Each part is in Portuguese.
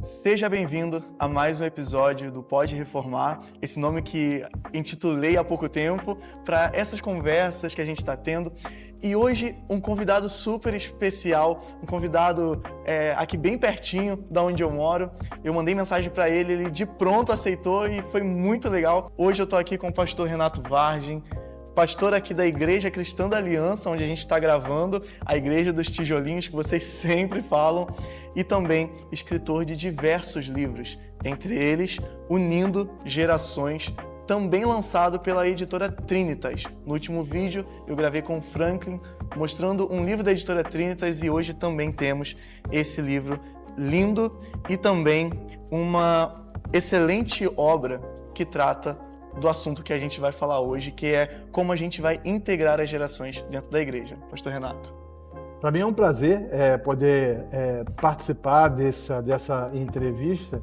Seja bem-vindo a mais um episódio do Pode Reformar, esse nome que intitulei há pouco tempo, para essas conversas que a gente está tendo. E hoje um convidado super especial, um convidado aqui bem pertinho da onde eu moro. Eu mandei mensagem para ele, ele de pronto aceitou e foi muito legal. Hoje eu estou aqui com o pastor Renato Vargem, pastor aqui da Igreja Cristã da Aliança, onde a gente está gravando, a Igreja dos Tijolinhos, que vocês sempre falam, e também escritor de diversos livros, entre eles Unindo Gerações, também lançado pela editora Trinitas. No último vídeo eu gravei com o Franklin, mostrando um livro da editora Trinitas, e hoje também temos esse livro lindo e também uma excelente obra que trata do assunto que a gente vai falar hoje, que é como a gente vai integrar as gerações dentro da igreja. Pastor Renato. Para mim é um prazer poder participar dessa entrevista,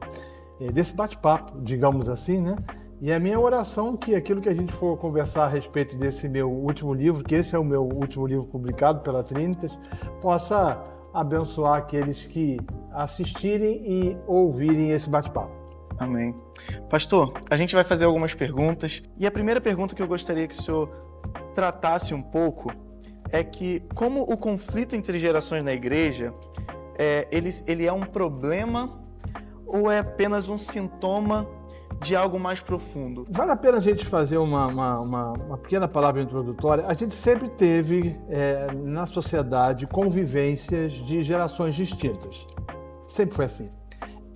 desse bate-papo, digamos assim, né? E a minha oração é que aquilo que a gente for conversar a respeito desse meu último livro, que esse é o meu último livro publicado pela Trinitas, possa abençoar aqueles que assistirem e ouvirem esse bate-papo. Amém. Pastor, a gente vai fazer algumas perguntas, e a primeira pergunta que eu gostaria que o senhor tratasse um pouco é que como o conflito entre gerações na igreja, ele é um problema ou é apenas um sintoma de algo mais profundo? Vale a pena a gente fazer uma pequena palavra introdutória. A gente sempre teve na sociedade convivências de gerações distintas. Sempre foi assim.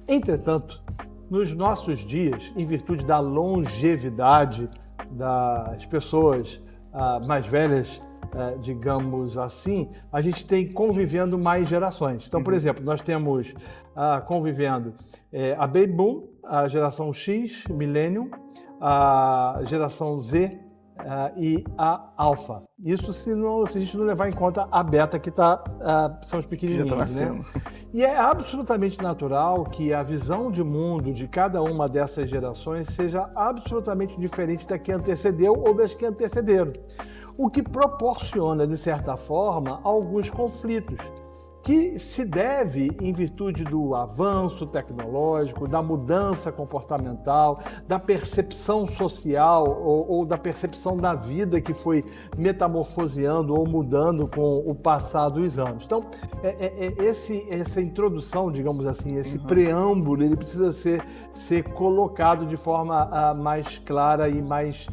Entretanto, nos nossos dias, em virtude da longevidade das pessoas mais velhas, digamos assim, a gente tem convivendo mais gerações. Então, por exemplo, nós temos convivendo a Baby Boom, a geração X, Millennium, a geração Z e a Alpha. Isso se a gente não levar em conta a Beta, que são os pequenininhos, né? E é absolutamente natural que a visão de mundo de cada uma dessas gerações seja absolutamente diferente da que antecedeu ou das que antecederam. O que proporciona, de certa forma, alguns conflitos, que se deve em virtude do avanço tecnológico, da mudança comportamental, da percepção social ou da percepção da vida que foi metamorfoseando ou mudando com o passar dos anos. Então, essa introdução, digamos assim, esse preâmbulo, ele precisa ser colocado de forma mais clara e mais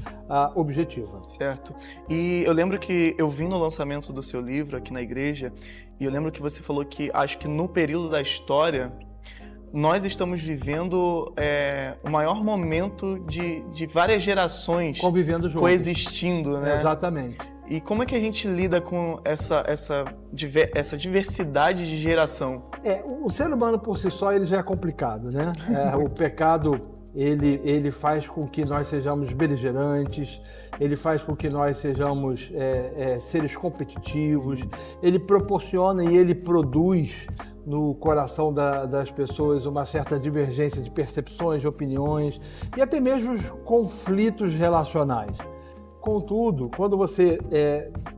objetiva. Certo. E eu lembro que eu vim no lançamento do seu livro aqui na igreja, e eu lembro que você falou que, acho que no período da história, nós estamos vivendo o maior momento de várias gerações convivendo juntos, coexistindo, né? Exatamente. E como é que a gente lida com essa diversidade de geração? O ser humano por si só ele já é complicado, né? O pecado ele faz com que nós sejamos beligerantes, ele faz com que nós sejamos seres competitivos, ele proporciona e ele produz no coração das pessoas uma certa divergência de percepções, de opiniões e até mesmo conflitos relacionais. Contudo, quando você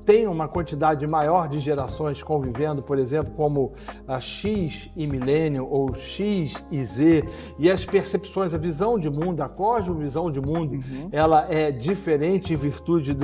tem uma quantidade maior de gerações convivendo, por exemplo, como a X e Millennium, ou X e Z, e as percepções, a visão de mundo, a cosmovisão de mundo, ela é diferente em virtude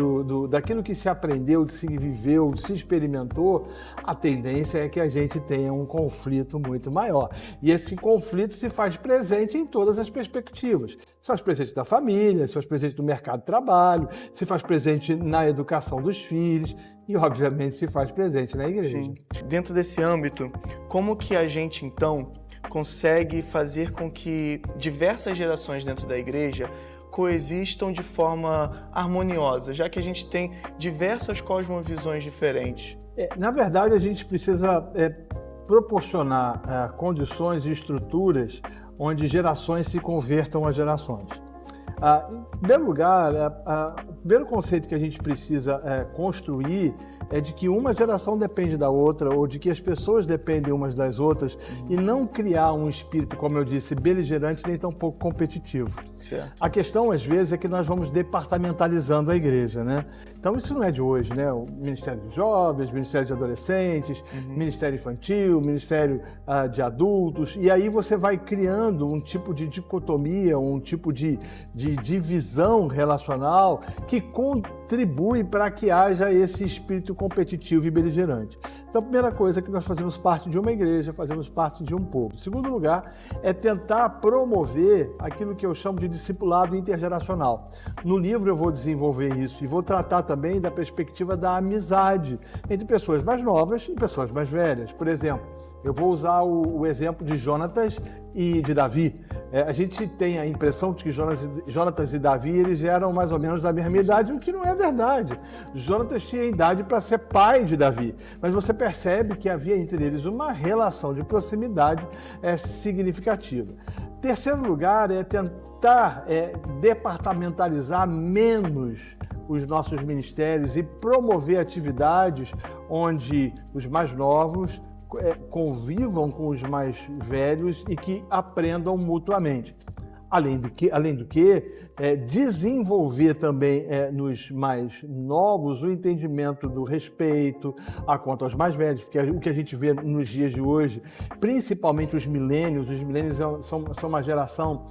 daquilo que se aprendeu, que se viveu, que se experimentou, a tendência é que a gente tenha um conflito muito maior. E esse conflito se faz presente em todas as perspectivas. Se faz presente da família, se faz presente do mercado de trabalho, se faz presente na educação dos filhos e, obviamente, se faz presente na igreja. Sim. Dentro desse âmbito, como que a gente, então, consegue fazer com que diversas gerações dentro da igreja coexistam de forma harmoniosa, já que a gente tem diversas cosmovisões diferentes? Na verdade, a gente precisa proporcionar condições e estruturas onde gerações se convertam a gerações. Em primeiro lugar, primeiro conceito que a gente precisa construir é de que uma geração depende da outra, ou de que as pessoas dependem umas das outras, e não criar um espírito, como eu disse, beligerante, nem tão pouco competitivo. Certo. A questão, às vezes, é que nós vamos departamentalizando a igreja, né? Então, isso não é de hoje, né? O Ministério de Jovens, Ministério de Adolescentes, Ministério Infantil, Ministério de Adultos, e aí você vai criando um tipo de dicotomia, um tipo de divisão relacional que contribui para que haja esse espírito competitivo e beligerante. Então, a primeira coisa é que nós fazemos parte de uma igreja, fazemos parte de um povo. Segundo lugar, é tentar promover aquilo que eu chamo de discipulado intergeracional. No livro eu vou desenvolver isso e vou tratar também da perspectiva da amizade entre pessoas mais novas e pessoas mais velhas. Por exemplo, eu vou usar o exemplo de Jonatas e de Davi. A gente tem a impressão de que Jonatas e Davi eles eram mais ou menos da mesma idade, o que não é verdade. Jonatas tinha idade para ser pai de Davi, mas você percebe que havia entre eles uma relação de proximidade significativa. Terceiro lugar é tentar departamentalizar menos os nossos ministérios e promover atividades onde os mais novos convivam com os mais velhos e que aprendam mutuamente. Além do que desenvolver também nos mais novos o entendimento do respeito quanto aos mais velhos, porque o que a gente vê nos dias de hoje, principalmente os milênios são uma geração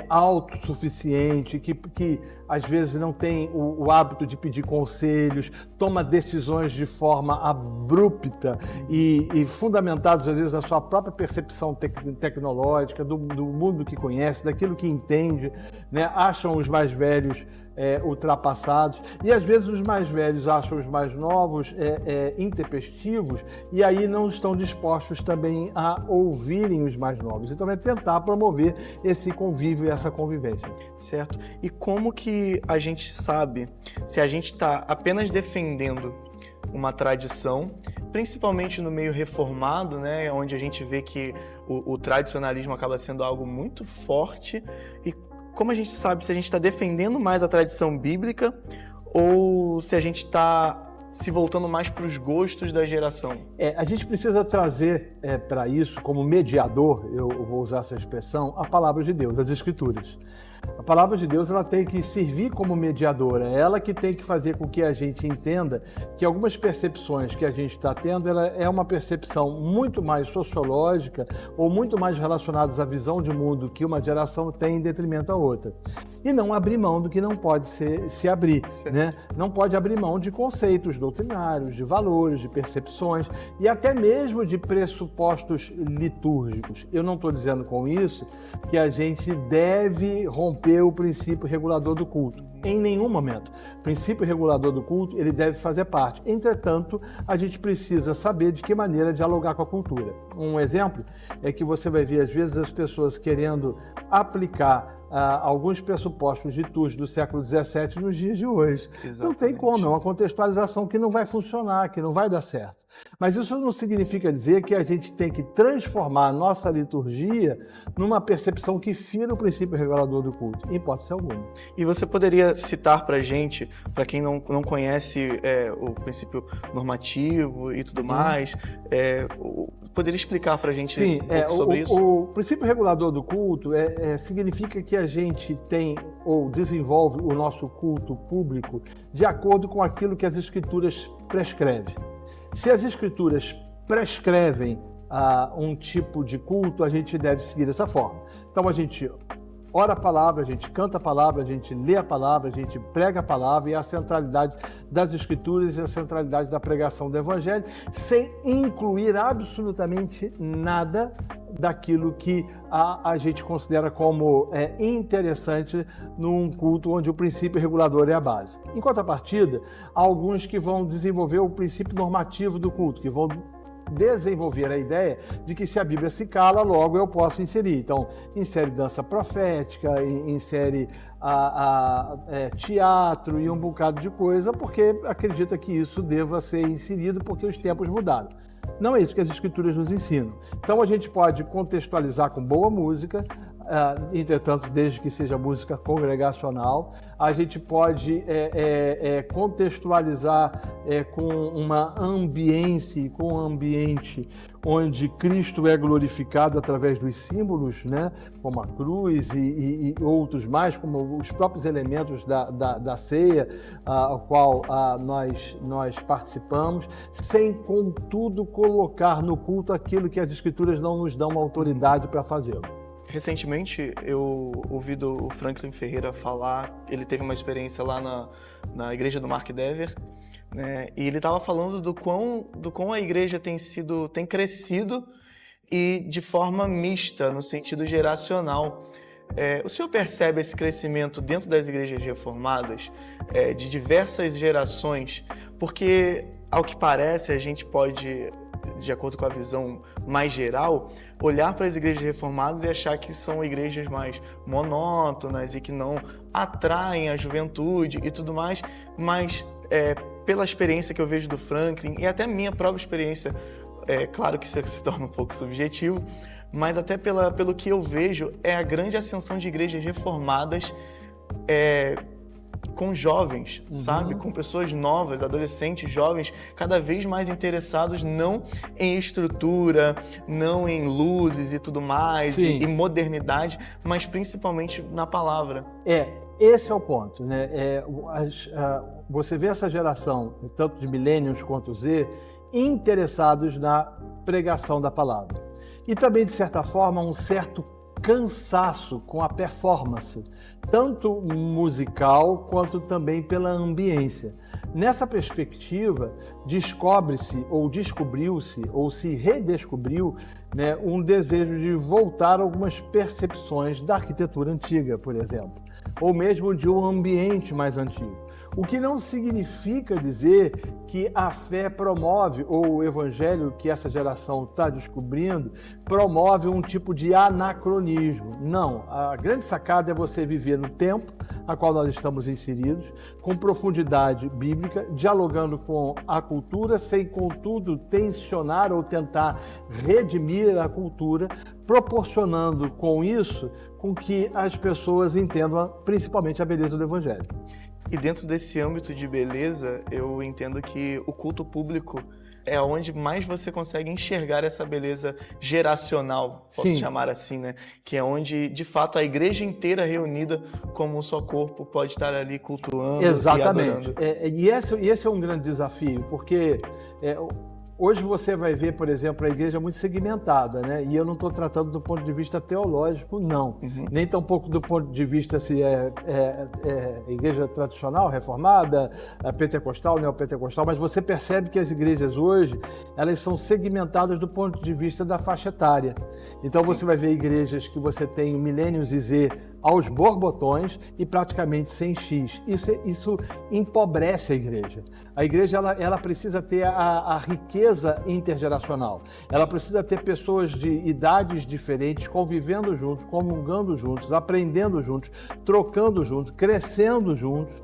autossuficiente, que às vezes não tem o hábito de pedir conselhos, toma decisões de forma abrupta e fundamentados às vezes na sua própria percepção tecnológica, do mundo que conhece, daquilo que entende, né? Acham os mais velhos ultrapassados e às vezes os mais velhos acham os mais novos intempestivos e aí não estão dispostos também a ouvirem os mais novos. Então é tentar promover esse convívio e essa convivência. Certo. E como que a gente sabe se a gente está apenas defendendo uma tradição, principalmente no meio reformado, né, onde a gente vê que o tradicionalismo acaba sendo algo muito forte, e como a gente sabe se a gente está defendendo mais a tradição bíblica ou se a gente está se voltando mais para os gostos da geração? A gente precisa trazer para isso, como mediador, eu vou usar essa expressão, a palavra de Deus, as Escrituras. A palavra de Deus ela tem que servir como mediadora, é ela que tem que fazer com que a gente entenda que algumas percepções que a gente está tendo, ela é uma percepção muito mais sociológica ou muito mais relacionadas à visão de mundo que uma geração tem em detrimento à outra. E não abrir mão do que não pode se abrir, né? Não pode abrir mão de conceitos doutrinários, de valores, de percepções e até mesmo de pressupostos litúrgicos. Eu não estou dizendo com isso que a gente deve romper o princípio regulador do culto. Em nenhum momento. O princípio regulador do culto, ele deve fazer parte. Entretanto, a gente precisa saber de que maneira dialogar com a cultura. Um exemplo é que você vai ver, às vezes, as pessoas querendo aplicar alguns pressupostos litúrgicos do século XVII nos dias de hoje. Exatamente. Não tem como, é uma contextualização que não vai funcionar, que não vai dar certo. Mas isso não significa dizer que a gente tem que transformar a nossa liturgia numa percepção que fira o princípio regulador do culto, em hipótese alguma. E você poderia citar para a gente, para quem não conhece o princípio normativo e tudo mais, poderia explicar para a gente um pouco sobre isso? O princípio regulador do culto significa que a gente tem ou desenvolve o nosso culto público de acordo com aquilo que as Escrituras prescrevem. Se as Escrituras prescrevem um tipo de culto, a gente deve seguir dessa forma. Então a gente ora a palavra, a gente canta a palavra, a gente lê a palavra, a gente prega a palavra, e a centralidade das Escrituras e a centralidade da pregação do Evangelho, sem incluir absolutamente nada daquilo que a gente considera como interessante num culto onde o princípio regulador é a base. Em contrapartida, há alguns que vão desenvolver o princípio normativo do culto, que vão desenvolver a ideia de que se a Bíblia se cala, logo eu posso inserir. Então, insere dança profética, insere teatro e um bocado de coisa, porque acredita que isso deva ser inserido porque os tempos mudaram. Não é isso que as Escrituras nos ensinam. Então, a gente pode contextualizar com boa música, entretanto, desde que seja música congregacional. A gente pode contextualizar com uma ambiência, com um ambiente onde Cristo é glorificado através dos símbolos, né? Como a cruz e outros mais, como os próprios elementos da ceia, ao qual nós participamos, sem, contudo, colocar no culto aquilo que as Escrituras não nos dão autoridade para fazê-lo. Recentemente, eu ouvi o Franklin Ferreira falar, ele teve uma experiência lá na igreja do Mark Dever, né? E ele estava falando do quão a igreja tem crescido e de forma mista, no sentido geracional. O senhor percebe esse crescimento dentro das igrejas reformadas, de diversas gerações? Porque, ao que parece, a gente pode, de acordo com a visão mais geral, olhar para as igrejas reformadas e achar que são igrejas mais monótonas e que não atraem a juventude e tudo mais, mas pela experiência que eu vejo do Franklin e até minha própria experiência, claro que isso se torna um pouco subjetivo, mas até pelo que eu vejo, é a grande ascensão de igrejas reformadas com jovens, sabe? Com pessoas novas, adolescentes, jovens, cada vez mais interessados não em estrutura, não em luzes e tudo mais, e modernidade, mas principalmente na palavra. Esse é o ponto, né? Você vê essa geração, tanto de millennials quanto Z, interessados na pregação da palavra. E também, de certa forma, um certo cansaço com a performance, tanto musical quanto também pela ambiência. Nessa perspectiva, descobre-se, ou descobriu-se, ou se redescobriu, né, um desejo de voltar a algumas percepções da arquitetura antiga, por exemplo, ou mesmo de um ambiente mais antigo. O que não significa dizer que a fé promove, ou o evangelho que essa geração está descobrindo, promove um tipo de anacronismo. Não, a grande sacada é você viver no tempo a qual nós estamos inseridos, com profundidade bíblica, dialogando com a cultura, sem, contudo, tensionar ou tentar redimir a cultura, proporcionando com isso com que as pessoas entendam principalmente a beleza do evangelho. E dentro desse âmbito de beleza, eu entendo que o culto público é onde mais você consegue enxergar essa beleza geracional, posso chamar assim, né? Que é onde, de fato, a igreja inteira reunida como um só corpo pode estar ali cultuando. Exatamente. E adorando. E esse é um grande desafio, porque hoje você vai ver, por exemplo, a igreja muito segmentada, né? E eu não estou tratando do ponto de vista teológico, não. Nem tampouco do ponto de vista se é igreja tradicional, reformada, pentecostal, neopentecostal, mas você percebe que as igrejas hoje, elas são segmentadas do ponto de vista da faixa etária. Então você vai ver igrejas que você tem millennials e Z aos borbotões e praticamente sem X. Isso empobrece a igreja. A igreja ela precisa ter a riqueza intergeracional. Ela precisa ter pessoas de idades diferentes convivendo juntos, comungando juntos, aprendendo juntos, trocando juntos, crescendo juntos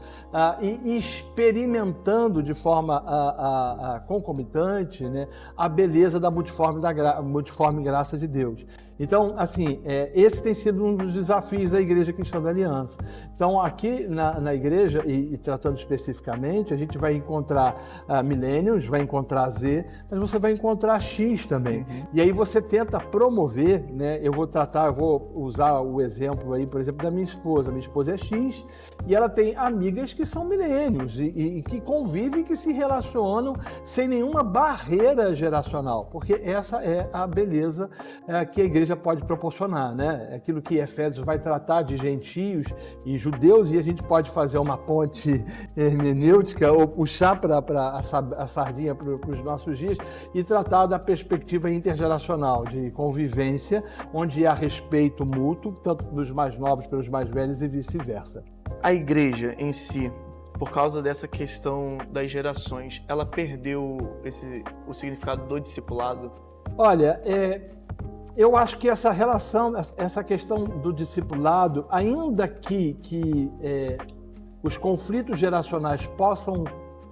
e experimentando de forma concomitante, né, a beleza da multiforme graça de Deus. Então, assim, esse tem sido um dos desafios da Igreja Cristã da Aliança. Então, aqui na igreja, e tratando especificamente, a gente vai encontrar millennials, vai encontrar Z, mas você vai encontrar X também. E aí você tenta promover, né? Eu vou usar o exemplo aí, por exemplo, da minha esposa. Minha esposa é X e ela tem amigas que são millennials e que convivem, que se relacionam sem nenhuma barreira geracional, porque essa é a beleza que a igreja pode proporcionar, né? Aquilo que Efésios vai tratar de gentios e judeus, e a gente pode fazer uma ponte hermenêutica ou puxar para a sardinha para os nossos dias e tratar da perspectiva intergeracional de convivência, onde há respeito mútuo, tanto dos mais novos pelos mais velhos e vice-versa. A igreja em si, por causa dessa questão das gerações, ela perdeu o significado do discipulado? Olha, eu acho que essa relação, essa questão do discipulado, ainda que os conflitos geracionais possam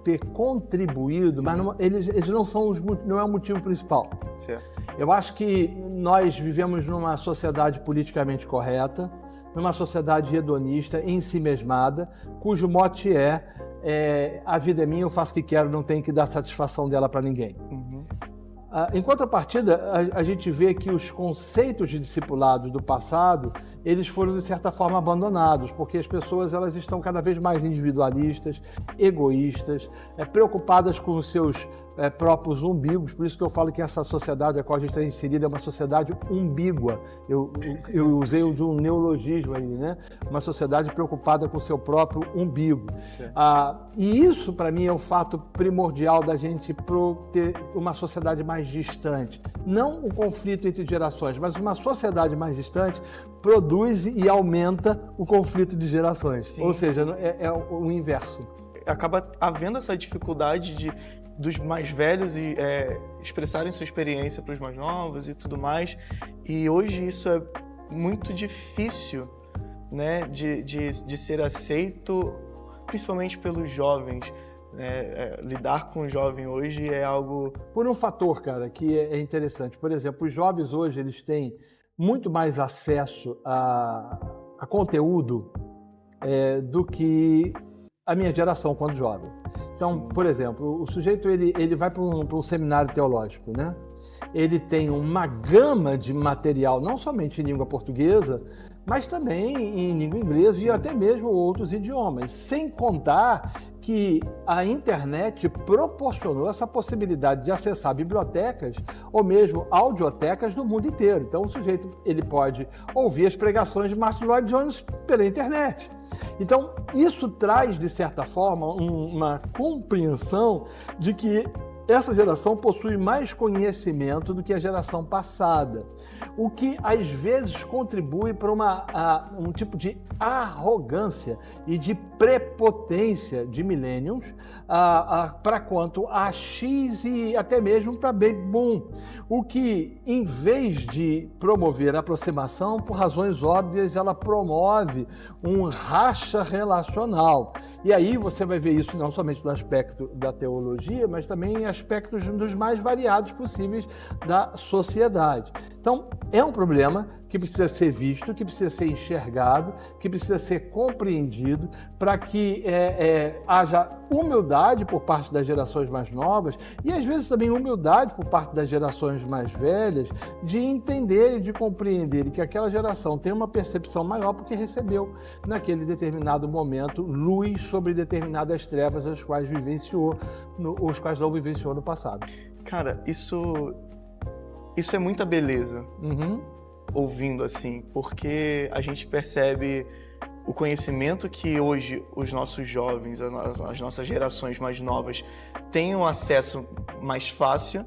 ter contribuído, mas eles não são não é o motivo principal. Certo. Eu acho que nós vivemos numa sociedade politicamente correta, numa sociedade hedonista, ensimesmada, cujo mote é a vida é minha, eu faço o que quero, não tenho que dar satisfação dela para ninguém. Em contrapartida, a gente vê que os conceitos de discipulado do passado, eles foram, de certa forma, abandonados, porque as pessoas elas estão cada vez mais individualistas, egoístas, preocupadas com os seus próprios umbigos. Por isso que eu falo que essa sociedade a qual a gente está inserida é uma sociedade umbígua. Eu usei de um neologismo aí, né? Uma sociedade preocupada com o seu próprio umbigo. E isso, para mim, é o fato primordial da gente ter uma sociedade mais distante. Não o conflito entre gerações, mas uma sociedade mais distante produz e aumenta o conflito de gerações. Sim, ou seja, é o inverso. Acaba havendo essa dificuldade dos mais velhos expressarem sua experiência para os mais novos e tudo mais. E hoje isso é muito difícil, né, de ser aceito, principalmente pelos jovens. Lidar com o jovem hoje é algo... Por um fator, cara, que é interessante. Por exemplo, os jovens hoje eles têm muito mais acesso a conteúdo do que a minha geração quando jovem. Então, sim, por exemplo, o sujeito ele vai para um seminário teológico, né? Ele tem uma gama de material, não somente em língua portuguesa, mas também em língua inglesa e até mesmo outros idiomas. Sem contar que a internet proporcionou essa possibilidade de acessar bibliotecas ou mesmo audiotecas do mundo inteiro. Então o sujeito ele pode ouvir as pregações de Martin Lloyd Jones pela internet. Então isso traz, de certa forma, uma compreensão de que essa geração possui mais conhecimento do que a geração passada, o que às vezes contribui para um tipo de arrogância e de prepotência de millennials para quanto a X e até mesmo para Baby Boom, o que, em vez de promover a aproximação, por razões óbvias, ela promove um racha relacional. E aí você vai ver isso não somente no aspecto da teologia, mas também em aspectos dos mais variados possíveis da sociedade. Então, é um problema que precisa ser visto, que precisa ser enxergado, que precisa ser compreendido para que haja humildade por parte das gerações mais novas e, às vezes, também humildade por parte das gerações mais velhas de entender e de compreender que aquela geração tem uma percepção maior porque recebeu, naquele determinado momento, luz sobre determinadas trevas as quais os quais não vivenciou no passado. Cara, isso é muita beleza. Ouvindo assim, porque a gente percebe o conhecimento que hoje os nossos jovens, as nossas gerações mais novas têm um acesso mais fácil,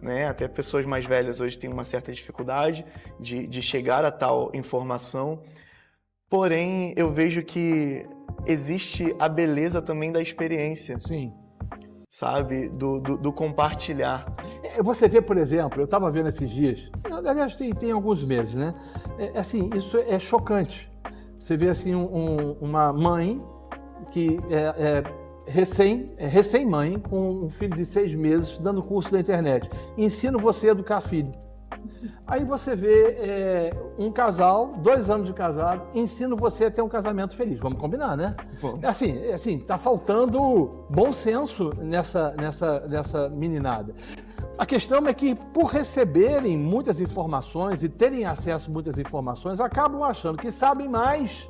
né? Até pessoas mais velhas hoje têm uma certa dificuldade de chegar a tal informação. Porém, eu vejo que existe a beleza também da experiência. Sim. Sabe? Do compartilhar. Você vê, por exemplo, eu estava vendo esses dias, aliás, tem alguns meses, né? Assim, isso é chocante. Você vê, assim, uma mãe que é recém-mãe, com um filho de 6 meses, dando curso da internet. Ensino você a educar filho. Aí você vê um casal, 2 anos de casado, ensino você a ter um casamento feliz. Vamos combinar, né? Vamos. Assim, tá faltando bom senso nessa meninada. A questão é que, por receberem muitas informações e terem acesso a muitas informações, acabam achando que sabem mais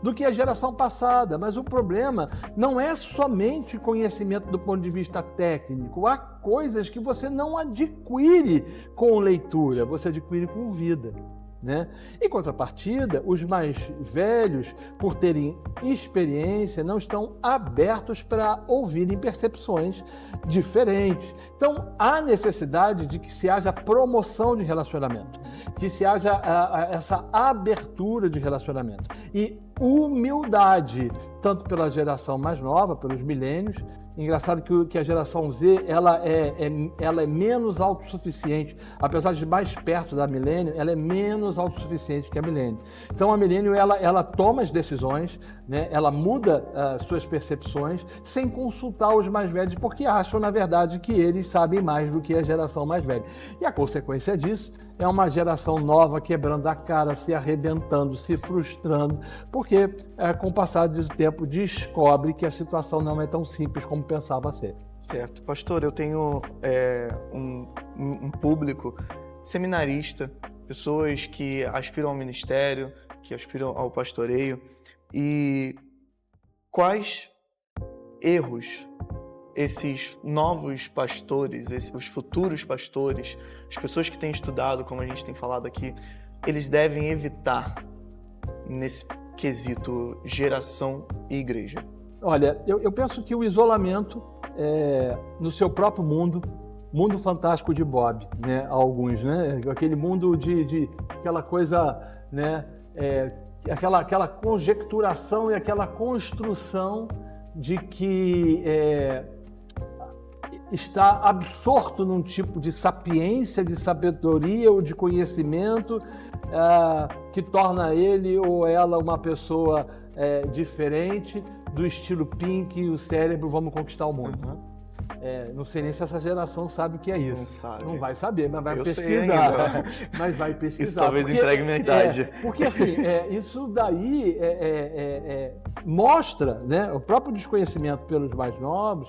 do que a geração passada. Mas o problema não é somente conhecimento do ponto de vista técnico. Há coisas que você não adquire com leitura, você adquire com vida, né? Em contrapartida, os mais velhos, por terem experiência, não estão abertos para ouvirem percepções diferentes. Então, há necessidade de que se haja promoção de relacionamento, que se haja essa abertura de relacionamento e humildade, tanto pela geração mais nova, pelos milênios, Engraçado que a geração Z, ela é menos autossuficiente. Apesar de mais perto da milênio, ela é menos autossuficiente que a milênio. Então, a milênio, ela toma as decisões, né? Ela muda suas percepções sem consultar os mais velhos, porque acham, na verdade, que eles sabem mais do que a geração mais velha. E a consequência disso é uma geração nova quebrando a cara, se arrebentando, se frustrando, porque com o passar do tempo descobre que a situação não é tão simples como pensava ser. Certo. Pastor, eu tenho um público seminarista, pessoas que aspiram ao ministério, que aspiram ao pastoreio, e quais erros esses novos pastores, os futuros pastores, as pessoas que têm estudado, como a gente tem falado aqui, eles devem evitar nesse quesito geração e igreja? Olha, eu penso que o isolamento no seu próprio mundo fantástico de Bob, né? Alguns, né? Aquele mundo de aquela coisa, né? Aquela conjecturação e aquela construção de que está absorto num tipo de sapiência, de sabedoria ou de conhecimento que torna ele ou ela uma pessoa diferente, do estilo Pink, o cérebro, vamos conquistar o mundo. Uhum. Não sei nem se essa geração sabe o que é isso. Não sabe. Não vai saber, mas vai Eu pesquisar. Mas vai pesquisar. Isso talvez entregue minha idade. Porque assim, isso daí mostra, né, o próprio desconhecimento pelos mais novos,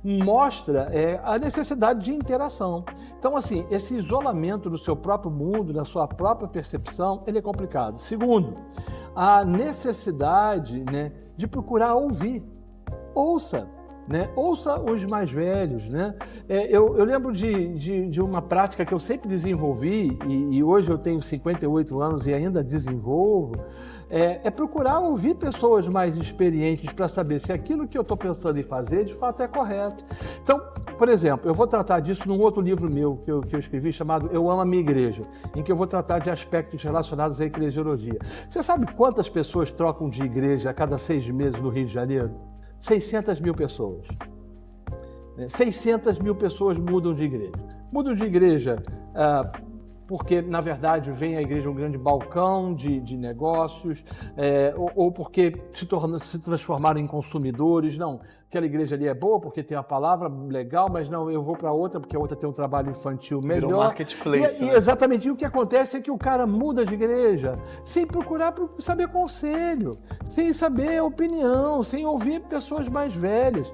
mostra a necessidade de interação. Então, assim, esse isolamento do seu próprio mundo, da sua própria percepção, ele é complicado. Segundo, a necessidade, né, de procurar ouvir. Ouça. Né? Ouça os mais velhos. Né? Eu lembro de uma prática que eu sempre desenvolvi, e hoje eu tenho 58 anos e ainda desenvolvo, procurar ouvir pessoas mais experientes para saber se aquilo que eu estou pensando em fazer de fato é correto. Então, por exemplo, eu vou tratar disso num outro livro meu que eu escrevi chamado Eu Amo a Minha Igreja, em que eu vou tratar de aspectos relacionados à eclesiologia. Você sabe quantas pessoas trocam de igreja a cada 6 meses no Rio de Janeiro? 600 mil pessoas. 600 mil pessoas mudam de igreja. Mudam de igreja porque, na verdade, vem a igreja um grande balcão de negócios, ou porque se transformaram em consumidores. Não, aquela igreja ali é boa porque tem a palavra legal, mas não, eu vou para outra porque a outra tem um trabalho infantil melhor. Virou marketplace. E exatamente, e o que acontece é que o cara muda de igreja sem procurar saber conselho, sem saber opinião, sem ouvir pessoas mais velhas.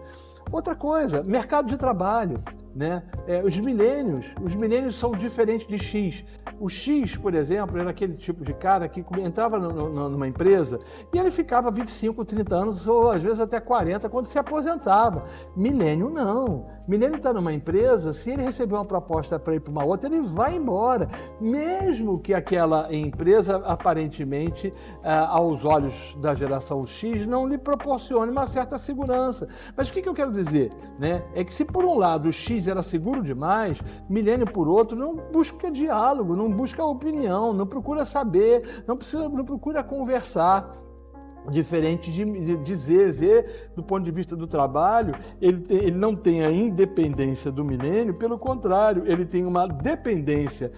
Outra coisa, mercado de trabalho, né? Os milênios são diferentes de X. O X, por exemplo, era aquele tipo de cara que entrava numa empresa e ele ficava 25, 30 anos ou às vezes até 40 quando se aposentava. Milênio não. Milênio está numa empresa, se ele receber uma proposta para ir para uma outra, ele vai embora. Mesmo que aquela empresa, aparentemente, aos olhos da geração X, não lhe proporcione uma certa segurança. Mas o que eu quero dizer? Né? É que se por um lado o X era seguro demais, milênio por outro não busca diálogo, não busca opinião, não procura saber, não procura conversar. Diferente de Z, do ponto de vista do trabalho, ele não tem a independência do milênio, pelo contrário, ele tem uma dependência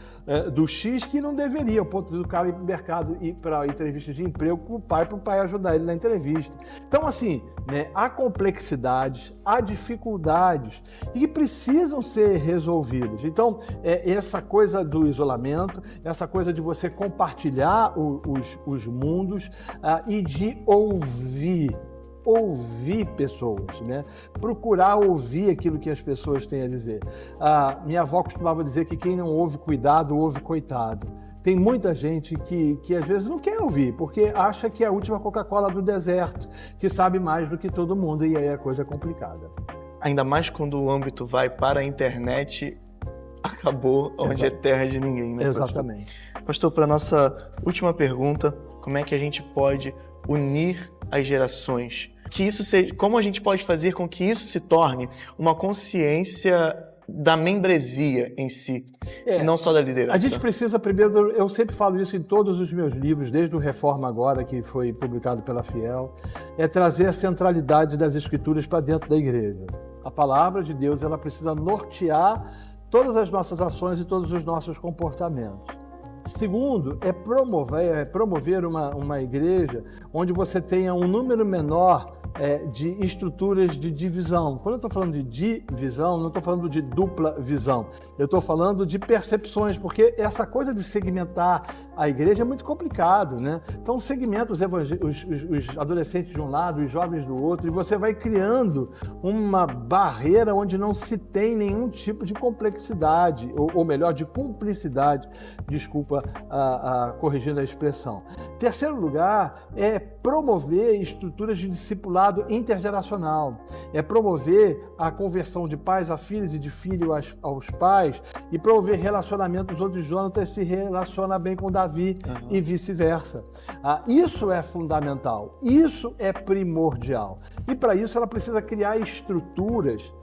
do X que não deveria, ao ponto do cara ir para o mercado e para entrevistas de emprego com o pai, para o pai ajudar ele na entrevista. Então, assim, né, há complexidades, há dificuldades e que precisam ser resolvidas. Então, essa coisa do isolamento, essa coisa de você compartilhar os mundos e de ouvir pessoas, né? Procurar ouvir aquilo que as pessoas têm a dizer. Minha avó costumava dizer que quem não ouve cuidado, ouve coitado. Tem muita gente que às vezes não quer ouvir, porque acha que é a última Coca-Cola do deserto, que sabe mais do que todo mundo, e aí a coisa é complicada. Ainda mais quando o âmbito vai para a internet, acabou onde é terra de ninguém, né? Exatamente. Pastor, para a nossa última pergunta, como é que a gente pode unir as gerações? Como a gente pode fazer com que isso se torne uma consciência da membresia em si, e não só da liderança? A gente precisa primeiro, eu sempre falo isso em todos os meus livros, desde o Reforma Agora, que foi publicado pela Fiel, trazer a centralidade das Escrituras para dentro da igreja. A palavra de Deus, ela precisa nortear todas as nossas ações e todos os nossos comportamentos. Segundo, é promover uma igreja onde você tenha um número menor de estruturas de divisão. Quando eu estou falando de divisão, não estou falando de dupla visão. Eu estou falando de percepções, porque essa coisa de segmentar a igreja é muito complicado, né? Então, segmenta os adolescentes de um lado, os jovens do outro, e você vai criando uma barreira onde não se tem nenhum tipo de complexidade, ou melhor, de cumplicidade, desculpa, corrigindo a expressão. Terceiro lugar, é promover estruturas de discipulado intergeracional, é promover a conversão de pais a filhos e de filhos aos pais, e promover relacionamentos onde Jonathan se relaciona bem com Davi e vice-versa. Isso é fundamental, isso é primordial. E para isso ela precisa criar estruturas,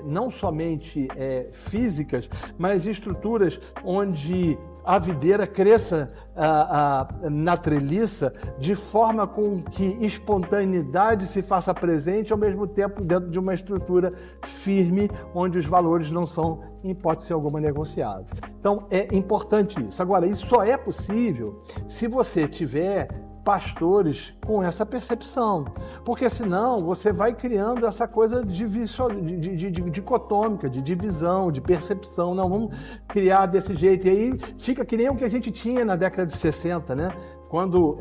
não somente físicas, mas estruturas onde a videira cresça na treliça, de forma com que espontaneidade se faça presente, ao mesmo tempo dentro de uma estrutura firme, onde os valores não são, em hipótese alguma, negociados. Então, é importante isso. Agora, isso só é possível se você tiver pastores com essa percepção, porque senão você vai criando essa coisa dicotômica, de divisão, de percepção. Não, vamos criar desse jeito, e aí fica que nem o que a gente tinha na década de 60, né? Quando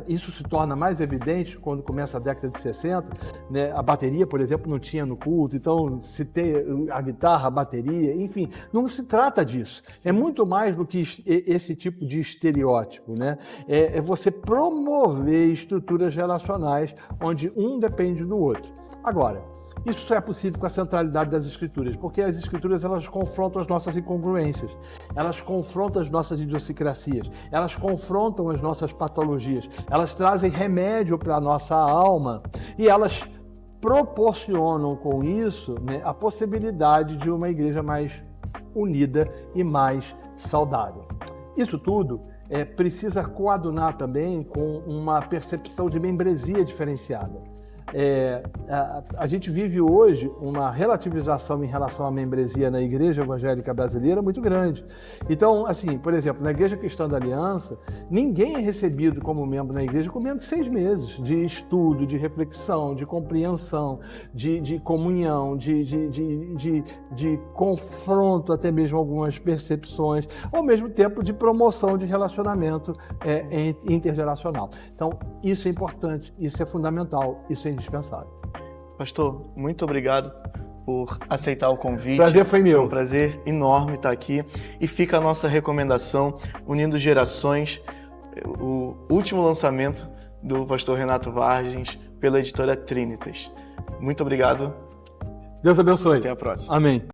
isso se torna mais evidente, quando começa a década de 60, né, a bateria, por exemplo, não tinha no culto, então se tem a guitarra, a bateria, enfim, não se trata disso. É muito mais do que esse tipo de estereótipo, né? É você promover estruturas relacionais onde um depende do outro. Agora, isso só é possível com a centralidade das Escrituras, porque as Escrituras, elas confrontam as nossas incongruências, elas confrontam as nossas idiosincrasias, elas confrontam as nossas patologias, elas trazem remédio para a nossa alma e elas proporcionam com isso, né, a possibilidade de uma igreja mais unida e mais saudável. Isso tudo precisa coadunar também com uma percepção de membresia diferenciada. A gente vive hoje uma relativização em relação à membresia na Igreja Evangélica Brasileira muito grande. Então, assim, por exemplo, na Igreja Cristã da Aliança, ninguém é recebido como membro na igreja com menos de 6 meses de estudo, de reflexão, de compreensão, de comunhão, de confronto, até mesmo algumas percepções, ao mesmo tempo de promoção de relacionamento intergeracional. Então, isso é importante, isso é fundamental, isso é indispensável. Pastor, muito obrigado por aceitar o convite. O prazer foi meu. Foi um prazer enorme estar aqui. E fica a nossa recomendação, Unindo Gerações, o último lançamento do pastor Renato Vargens pela editora Trinitas. Muito obrigado. Deus abençoe. Até a próxima. Amém.